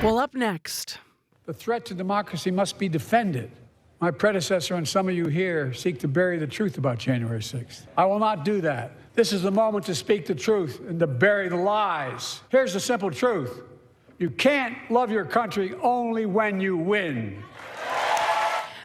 Well, up next. The threat to democracy must be defended. My predecessor and some of you here seek to bury the truth about January 6th. I will not do that. This is the moment to speak the truth and to bury the lies. Here's the simple truth. You can't love your country only when you win.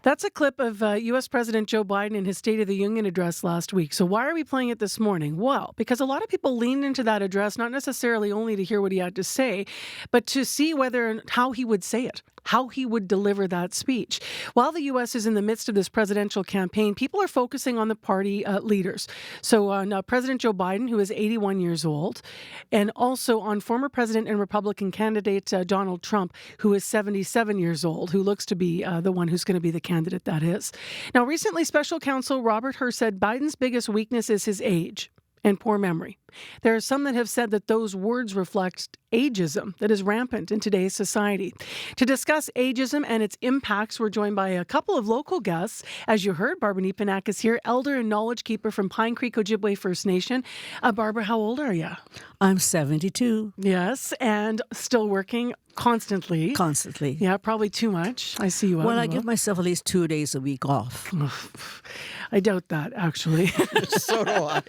That's a clip of U.S. President Joe Biden in his State of the Union address last week. So why are we playing it this morning? Well, because a lot of people leaned into that address, not necessarily only to hear what he had to say, but to see whether and how he would say it, how he would deliver that speech. While the U.S. is in the midst of this presidential campaign, people are focusing on the party leaders. So on President Joe Biden, who is 81 years old, and also on former president and Republican candidate Donald Trump, who is 77 years old, who looks to be the one who's going to be the candidate, that is. Now, recently, special counsel Robert Hur said Biden's biggest weakness is his age and poor memory. There are some that have said that those words reflect ageism that is rampant in today's society. To discuss ageism and its impacts, we're joined by a couple of local guests. As you heard, Barbara Nepinak is here, elder and knowledge keeper from Pine Creek Ojibway First Nation. Barbara, how old are you? I'm 72. Yes, and still working constantly. Constantly. Yeah, probably too much. I see you out. Well, I give myself at least 2 days a week off. I doubt that, actually. So do I.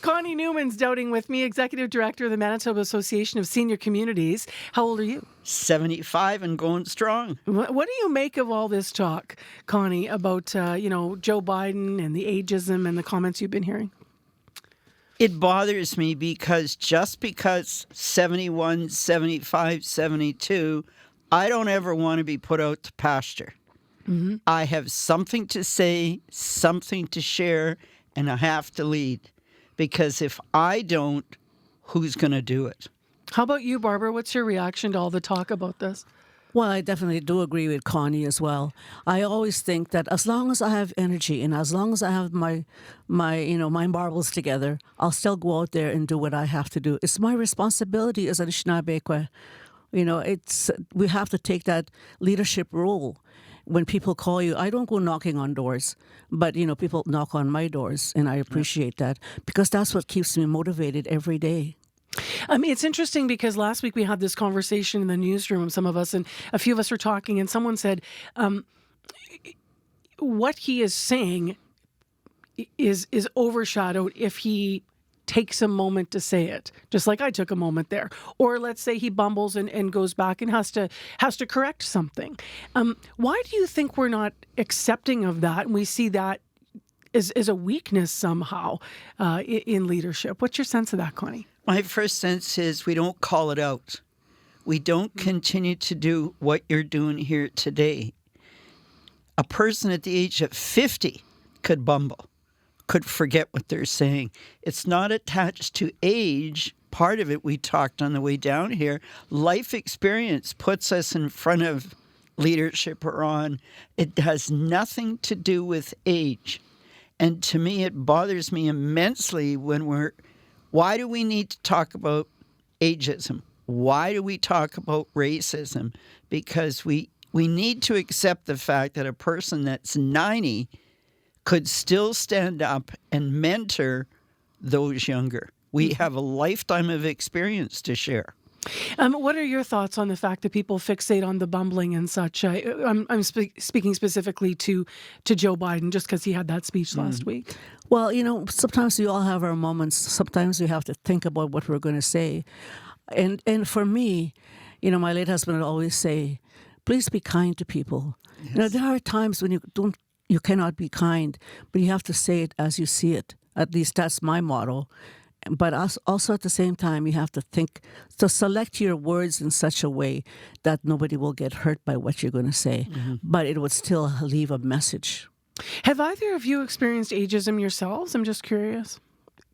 Connie Newman's doubting with me, Executive Director of the Manitoba Association of Senior Communities. How old are you? 75 and going strong. What do you make of all this talk, Connie, about, Joe Biden and the ageism and the comments you've been hearing? It bothers me because just because 71, 75, 72, I don't ever want to be put out to pasture. Mm-hmm. I have something to say, something to share, and I have to lead. Because if I don't, who's going to do it? How about you, Barbara? What's your reaction to all the talk about this? Well, I definitely do agree with Connie as well. I always think that as long as I have energy and as long as I have my marbles together, I'll still go out there and do what I have to do. It's my responsibility as an Anishinaabe. We have to take that leadership role. When people call you, I don't go knocking on doors, but, people knock on my doors, and I appreciate that because that's what keeps me motivated every day. It's interesting because last week we had this conversation in the newsroom, some of us, and a few of us were talking, and someone said, what he is saying is overshadowed if he takes a moment to say it, just like I took a moment there. Or let's say he bumbles and goes back and has to correct something. Why do you think we're not accepting of that and we see that as a weakness somehow in leadership? What's your sense of that, Connie? My first sense is we don't call it out. We don't continue to do what you're doing here today. A person at the age of 50 could bumble, could forget what they're saying. It's not attached to age. Part of it we talked on the way down here. Life experience puts us in front of leadership or on. It has nothing to do with age. And to me, it bothers me immensely when why do we need to talk about ageism? Why do we talk about racism? Because we need to accept the fact that a person that's 90 could still stand up and mentor those younger. We have a lifetime of experience to share. What are your thoughts on the fact that people fixate on the bumbling and such? I'm speaking specifically to Joe Biden, just because he had that speech last week. Well, sometimes we all have our moments. Sometimes we have to think about what we're going to say. And for me, my late husband would always say, please be kind to people. Yes. There are times when you cannot be kind, but you have to say it as you see it. At least that's my motto. But also at the same time, you have to select your words in such a way that nobody will get hurt by what you're going to say, but it would still leave a message. Have either of you experienced ageism yourselves? I'm just curious.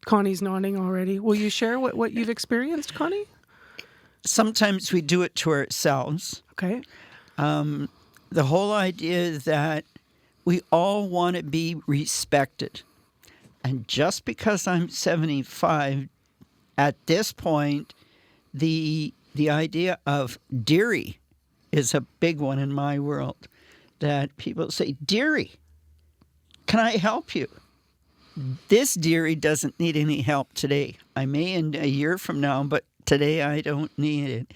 Connie's nodding already. Will you share what you've experienced, Connie? Sometimes we do it to ourselves. Okay. The whole idea that we all want to be respected. And just because I'm 75, at this point, the idea of dearie is a big one in my world. That people say, dearie, can I help you? This dearie doesn't need any help today. I may in a year from now, but today I don't need it.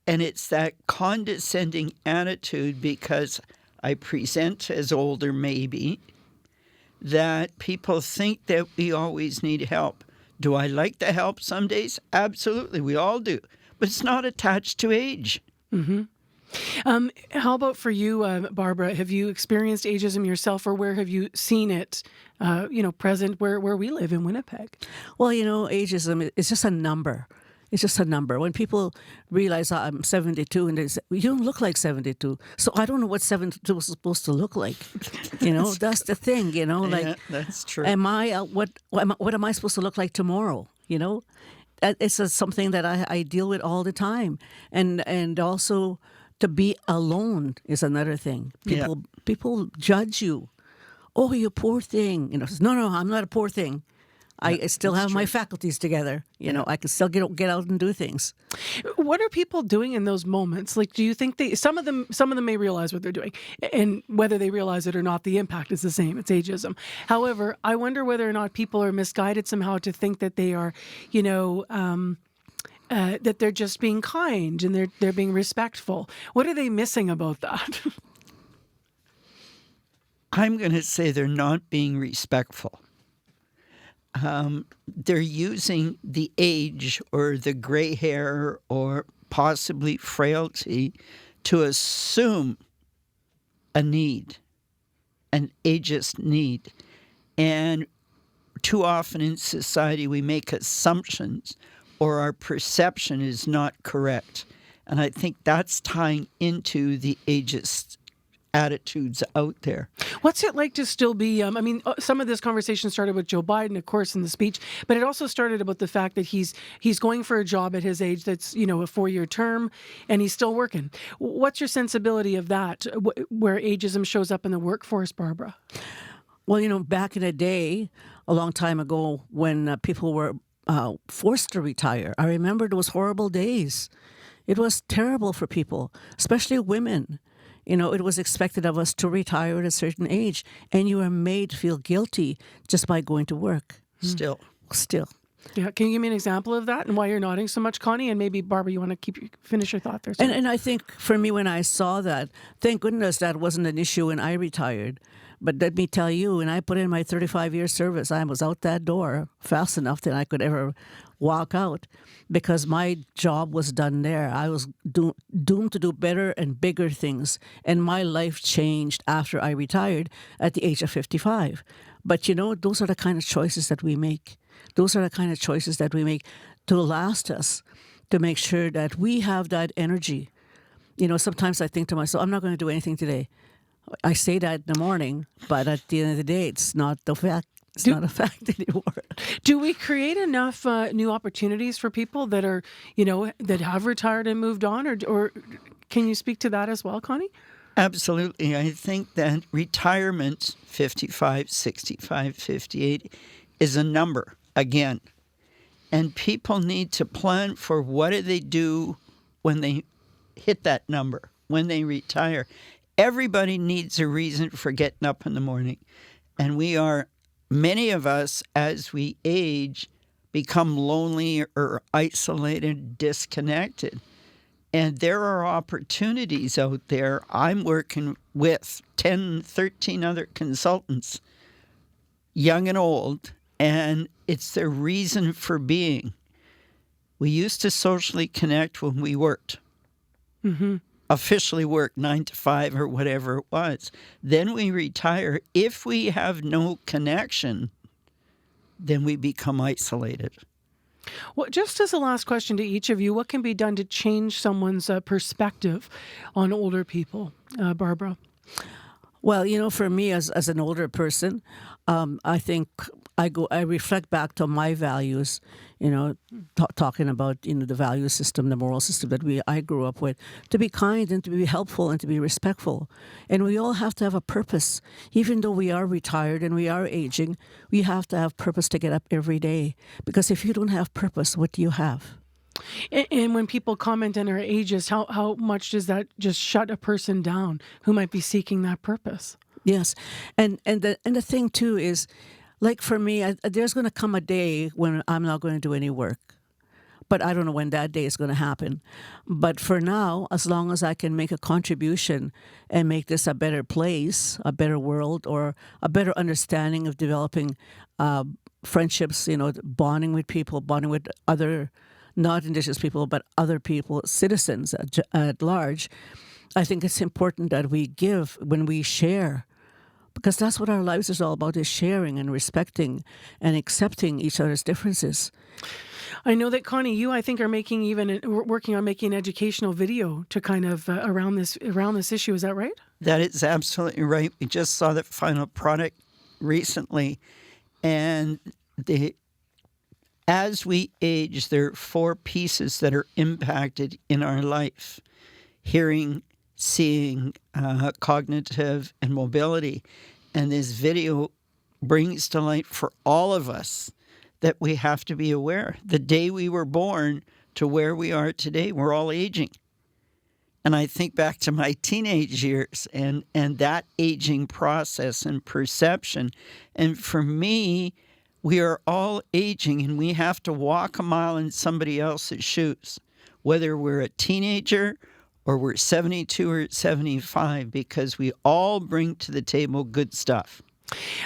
And it's that condescending attitude because I present as older maybe, that people think that we always need help. Do I like the help some days? Absolutely, we all do. But it's not attached to age. How about for you, Barbara? Have you experienced ageism yourself, or where have you seen it, present where we live in Winnipeg? Well, ageism is just a number. It's just a number. When people realize I'm 72 and they say, you don't look like 72. So I don't know what 72 is supposed to look like. That's the thing, Yeah, that's true. am I, what am I supposed to look like tomorrow? It's something that I deal with all the time. And also to be alone is another thing. People judge you. Oh, you poor thing. No, I'm not a poor thing. I still have my faculties together. I can still get out and do things. What are people doing in those moments? Like, do you think some of them may realize what they're doing, and whether they realize it or not, the impact is the same. It's ageism. However, I wonder whether or not people are misguided somehow to think that they are, that they're just being kind and they're being respectful. What are they missing about that? I'm going to say they're not being respectful. They're using the age or the gray hair or possibly frailty to assume a need, an ageist need. And too often in society we make assumptions or our perception is not correct. And I think that's tying into the ageist attitudes out there. What's it like to still be, some of this conversation started with Joe Biden, of course, in the speech, but it also started about the fact that he's going for a job at his age that's, a 4-year term, and he's still working. What's your sensibility of that, where ageism shows up in the workforce, Barbara? Well, back in the day, a long time ago, when people were forced to retire, I remember those horrible days. It was terrible for people, especially women. It was expected of us to retire at a certain age, and you are made to feel guilty just by going to work. Still. Yeah. Can you give me an example of that and why you're nodding so much, Connie? And maybe, Barbara, you want to finish your thought there. And I think for me, when I saw that, thank goodness that wasn't an issue when I retired. But let me tell you, when I put in my 35-year service, I was out that door fast enough that I could ever walk out because my job was done there. I was doomed to do better and bigger things. And my life changed after I retired at the age of 55. But, those are the kind of choices that we make. Those are the kind of choices that we make to last us, to make sure that we have that energy. Sometimes I think to myself, I'm not going to do anything today. I say that in the morning, but at the end of the day, it's not the fact. It's not a fact anymore. Do we create enough new opportunities for people that are, that have retired and moved on, or can you speak to that as well, Connie? Absolutely. I think that retirement, 55, 65, 58, is a number again. And people need to plan for what do they do when they hit that number, when they retire. Everybody needs a reason for getting up in the morning. And many of us, as we age, become lonely or isolated, disconnected. And there are opportunities out there. I'm working with 10, 13 other consultants, young and old, and it's their reason for being. We used to socially connect when we worked. Mm-hmm. Officially work 9 to 5 or whatever it was. Then we retire. If we have no connection, then we become isolated. Well, just as a last question to each of you, what can be done to change someone's perspective on older people? Barbara? Well, for me as an older person, I think I reflect back to my values, talking about, the value system, the moral system that I grew up with, to be kind and to be helpful and to be respectful. And we all have to have a purpose. Even though we are retired and we are aging, we have to have purpose to get up every day. Because if you don't have purpose, what do you have? And when people comment on our ages, how much does that just shut a person down who might be seeking that purpose? Yes. And the thing, too, is, like for me, there's going to come a day when I'm not going to do any work. But I don't know when that day is going to happen. But for now, as long as I can make a contribution and make this a better place, a better world, or a better understanding of developing friendships, bonding with people, bonding with other not Indigenous people, but other people, citizens at large, I think it's important that we give when we share, because that's what our lives is all about, is sharing and respecting and accepting each other's differences. I know that, Connie, you, I think, are working on making an educational video to kind of around this issue. Is that right? That is absolutely right. We just saw the final product recently, and as we age, there are 4 pieces that are impacted in our life: hearing, seeing, cognitive, and mobility. And this video brings to light for all of us that we have to be aware. The day we were born to where we are today, we're all aging. And I think back to my teenage years and that aging process and perception. And for me, we are all aging, and we have to walk a mile in somebody else's shoes, whether we're a teenager or we're 72 or 75, because we all bring to the table good stuff.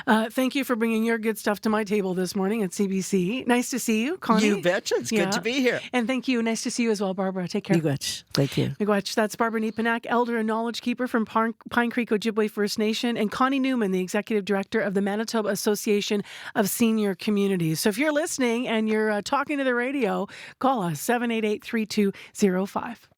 Thank you for bringing your good stuff to my table this morning at CBC. Nice to see you, Connie. You betcha. It's good to be here. And thank you. Nice to see you as well, Barbara. Take care. Miigwech. Thank you. Miigwech. That's Barbara Nepinak, Elder and Knowledge Keeper from Pine Creek Ojibway First Nation, and Connie Newman, the Executive Director of the Manitoba Association of Senior Communities. So if you're listening and you're talking to the radio, call us 788-3205.